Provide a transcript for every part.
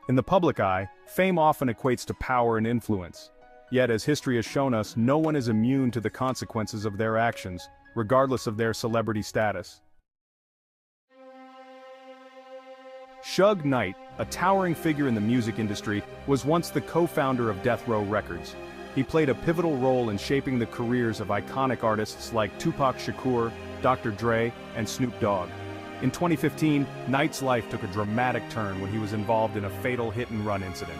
In the public eye, fame often equates to power and influence. Yet, as history has shown us, no one is immune to the consequences of their actions, regardless of their celebrity status. Suge Knight, a towering figure in the music industry, was once the co-founder of Death Row Records. He played a pivotal role in shaping the careers of iconic artists like Tupac Shakur, Dr. Dre, and Snoop Dogg. In 2015, Knight's life took a dramatic turn when he was involved in a fatal hit-and-run incident.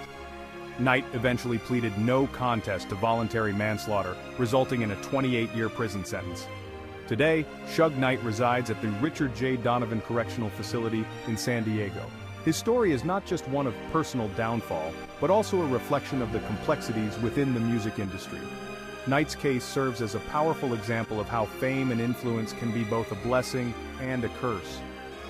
Knight eventually pleaded no contest to voluntary manslaughter, resulting in a 28-year prison sentence. Today, Suge Knight resides at the Richard J. Donovan Correctional Facility in San Diego. His story is not just one of personal downfall, but also a reflection of the complexities within the music industry. Knight's case serves as a powerful example of how fame and influence can be both a blessing and a curse.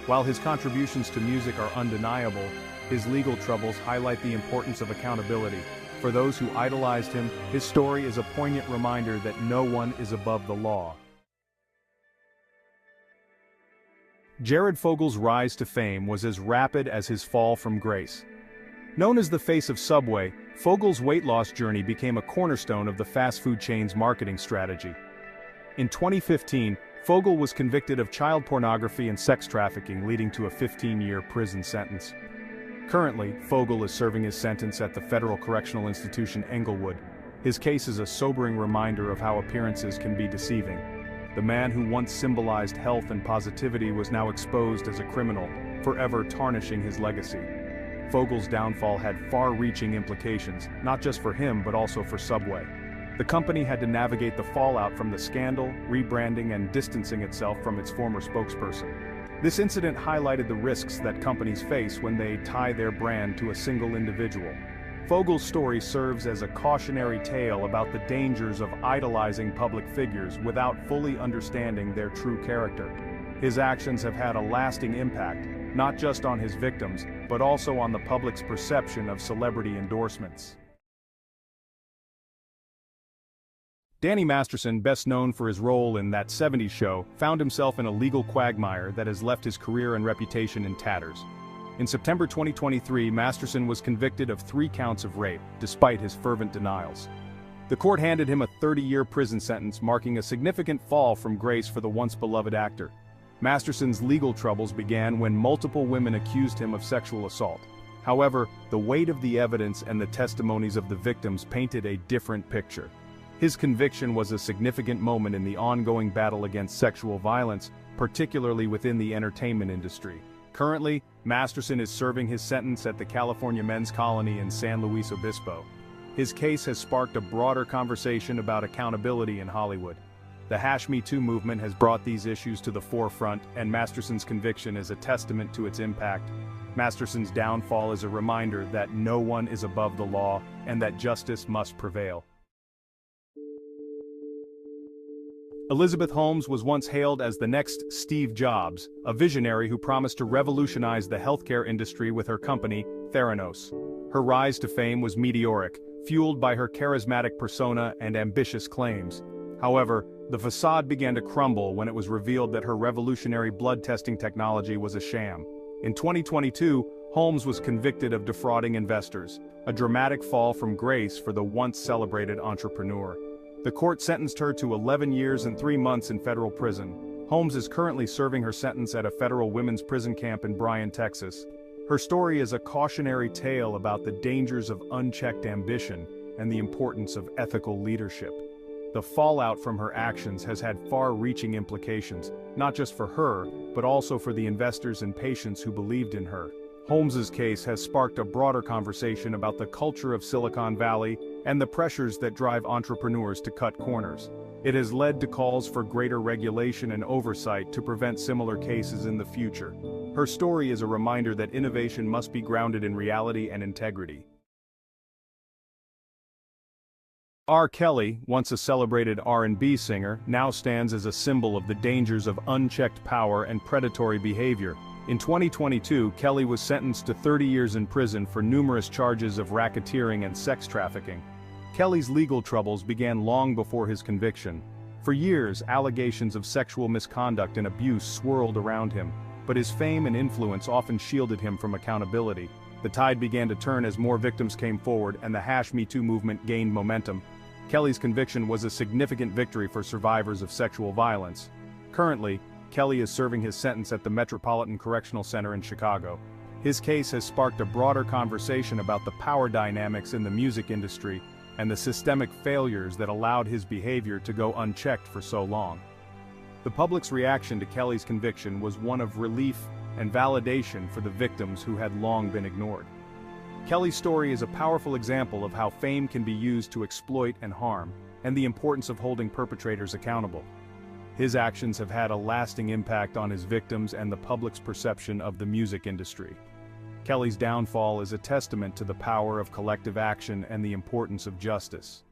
While his contributions to music are undeniable, his legal troubles highlight the importance of accountability. For those who idolized him, his story is a poignant reminder that no one is above the law. Jared Fogel's rise to fame was as rapid as his fall from grace. Known as the face of Subway, Fogel's weight loss journey became a cornerstone of the fast food chain's marketing strategy. In 2015, Fogel was convicted of child pornography and sex trafficking, leading to a 15-year prison sentence. Currently, Fogel is serving his sentence at the Federal Correctional Institution Englewood. His case is a sobering reminder of how appearances can be deceiving. The man who once symbolized health and positivity was now exposed as a criminal, forever tarnishing his legacy. Fogel's downfall had far-reaching implications, not just for him but also for Subway. The company had to navigate the fallout from the scandal, rebranding and distancing itself from its former spokesperson. This incident highlighted the risks that companies face when they tie their brand to a single individual. Fogel's story serves as a cautionary tale about the dangers of idolizing public figures without fully understanding their true character. His actions have had a lasting impact, not just on his victims, but also on the public's perception of celebrity endorsements. Danny Masterson, best known for his role in That 70s Show, found himself in a legal quagmire that has left his career and reputation in tatters. In September 2023, Masterson was convicted of 3 counts of rape, despite his fervent denials. The court handed him a 30-year prison sentence, marking a significant fall from grace for the once-beloved actor. Masterson's legal troubles began when multiple women accused him of sexual assault. However, the weight of the evidence and the testimonies of the victims painted a different picture. His conviction was a significant moment in the ongoing battle against sexual violence, particularly within the entertainment industry. Currently, Masterson is serving his sentence at the California Men's Colony in San Luis Obispo. His case has sparked a broader conversation about accountability in Hollywood. The #MeToo movement has brought these issues to the forefront, and Masterson's conviction is a testament to its impact. Masterson's downfall is a reminder that no one is above the law and that justice must prevail. Elizabeth Holmes was once hailed as the next Steve Jobs, a visionary who promised to revolutionize the healthcare industry with her company, Theranos. Her rise to fame was meteoric, fueled by her charismatic persona and ambitious claims. However, the facade began to crumble when it was revealed that her revolutionary blood testing technology was a sham. In 2022, Holmes was convicted of defrauding investors, a dramatic fall from grace for the once-celebrated entrepreneur. The court sentenced her to 11 years and 3 months in federal prison. Holmes is currently serving her sentence at a federal women's prison camp in Bryan, Texas. Her story is a cautionary tale about the dangers of unchecked ambition and the importance of ethical leadership. The fallout from her actions has had far-reaching implications, not just for her, but also for the investors and patients who believed in her. Holmes's case has sparked a broader conversation about the culture of Silicon Valley and the pressures that drive entrepreneurs to cut corners. It has led to calls for greater regulation and oversight to prevent similar cases in the future. Her story is a reminder that innovation must be grounded in reality and integrity. R. Kelly, once a celebrated R&B singer, now stands as a symbol of the dangers of unchecked power and predatory behavior. In 2022, Kelly was sentenced to 30 years in prison for numerous charges of racketeering and sex trafficking. Kelly's legal troubles began long before his conviction. For years, allegations of sexual misconduct and abuse swirled around him, but his fame and influence often shielded him from accountability. The tide began to turn as more victims came forward and the #MeToo movement gained momentum. Kelly's conviction was a significant victory for survivors of sexual violence. Currently, Kelly is serving his sentence at the Metropolitan Correctional Center in Chicago. His case has sparked a broader conversation about the power dynamics in the music industry and the systemic failures that allowed his behavior to go unchecked for so long. The public's reaction to Kelly's conviction was one of relief and validation for the victims who had long been ignored. Kelly's story is a powerful example of how fame can be used to exploit and harm, and the importance of holding perpetrators accountable. His actions have had a lasting impact on his victims and the public's perception of the music industry. Kelly's downfall is a testament to the power of collective action and the importance of justice.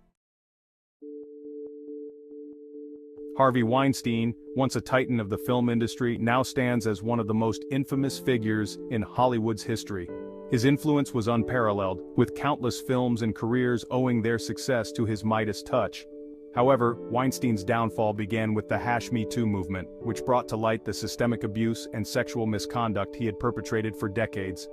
Harvey Weinstein, once a titan of the film industry, now stands as one of the most infamous figures in Hollywood's history. His influence was unparalleled, with countless films and careers owing their success to his Midas touch. However, Weinstein's downfall began with the #MeToo movement, which brought to light the systemic abuse and sexual misconduct he had perpetrated for decades.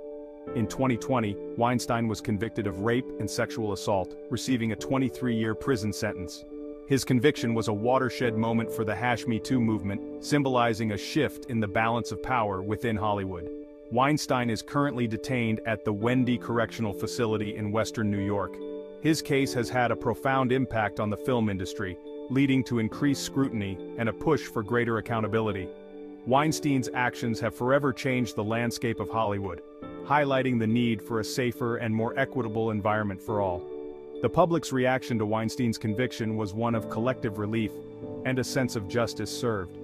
In 2020, Weinstein was convicted of rape and sexual assault, receiving a 23-year prison sentence. His conviction was a watershed moment for the #MeToo movement, symbolizing a shift in the balance of power within Hollywood. Weinstein is currently detained at the Wendy Correctional Facility in Western New York. His case has had a profound impact on the film industry, leading to increased scrutiny and a push for greater accountability. Weinstein's actions have forever changed the landscape of Hollywood, highlighting the need for a safer and more equitable environment for all. The public's reaction to Weinstein's conviction was one of collective relief and a sense of justice served.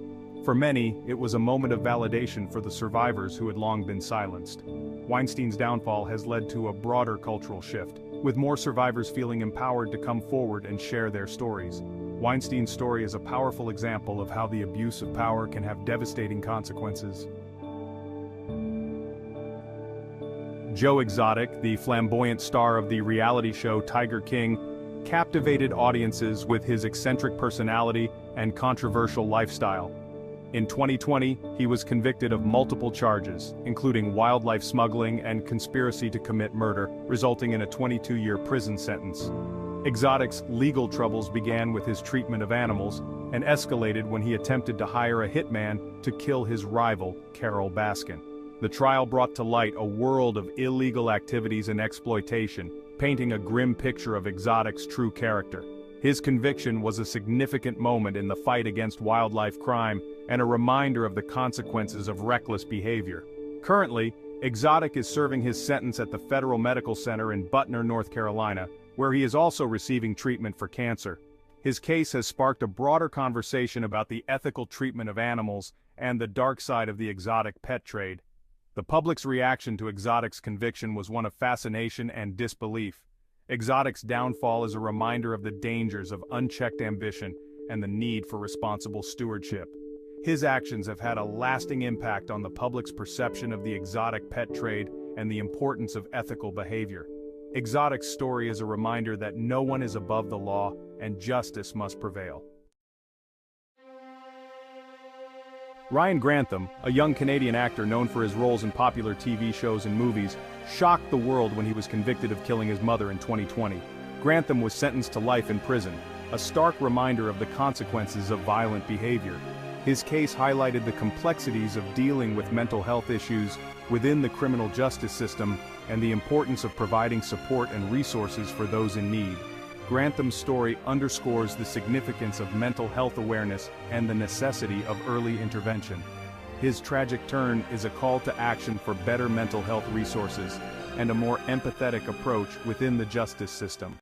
For many, it was a moment of validation for the survivors who had long been silenced. Weinstein's downfall has led to a broader cultural shift, with more survivors feeling empowered to come forward and share their stories. Weinstein's story is a powerful example of how the abuse of power can have devastating consequences. Joe Exotic, the flamboyant star of the reality show Tiger King, captivated audiences with his eccentric personality and controversial lifestyle. In 2020, he was convicted of multiple charges, including wildlife smuggling and conspiracy to commit murder, resulting in a 22-year prison sentence. Exotic's legal troubles began with his treatment of animals and escalated when he attempted to hire a hitman to kill his rival, Carol Baskin. The trial brought to light a world of illegal activities and exploitation, painting a grim picture of Exotic's true character. His conviction was a significant moment in the fight against wildlife crime and a reminder of the consequences of reckless behavior. Currently, Exotic is serving his sentence at the Federal Medical Center in Butner, North Carolina, where he is also receiving treatment for cancer. His case has sparked a broader conversation about the ethical treatment of animals and the dark side of the exotic pet trade. The public's reaction to Exotic's conviction was one of fascination and disbelief. Exotic's downfall is a reminder of the dangers of unchecked ambition and the need for responsible stewardship. His actions have had a lasting impact on the public's perception of the exotic pet trade and the importance of ethical behavior. Exotic's story is a reminder that no one is above the law and justice must prevail. Ryan Grantham, a young Canadian actor known for his roles in popular TV shows and movies, shocked the world when he was convicted of killing his mother in 2020. Grantham was sentenced to life in prison, a stark reminder of the consequences of violent behavior. His case highlighted the complexities of dealing with mental health issues within the criminal justice system and the importance of providing support and resources for those in need. Grantham's story underscores the significance of mental health awareness and the necessity of early intervention. His tragic turn is a call to action for better mental health resources and a more empathetic approach within the justice system.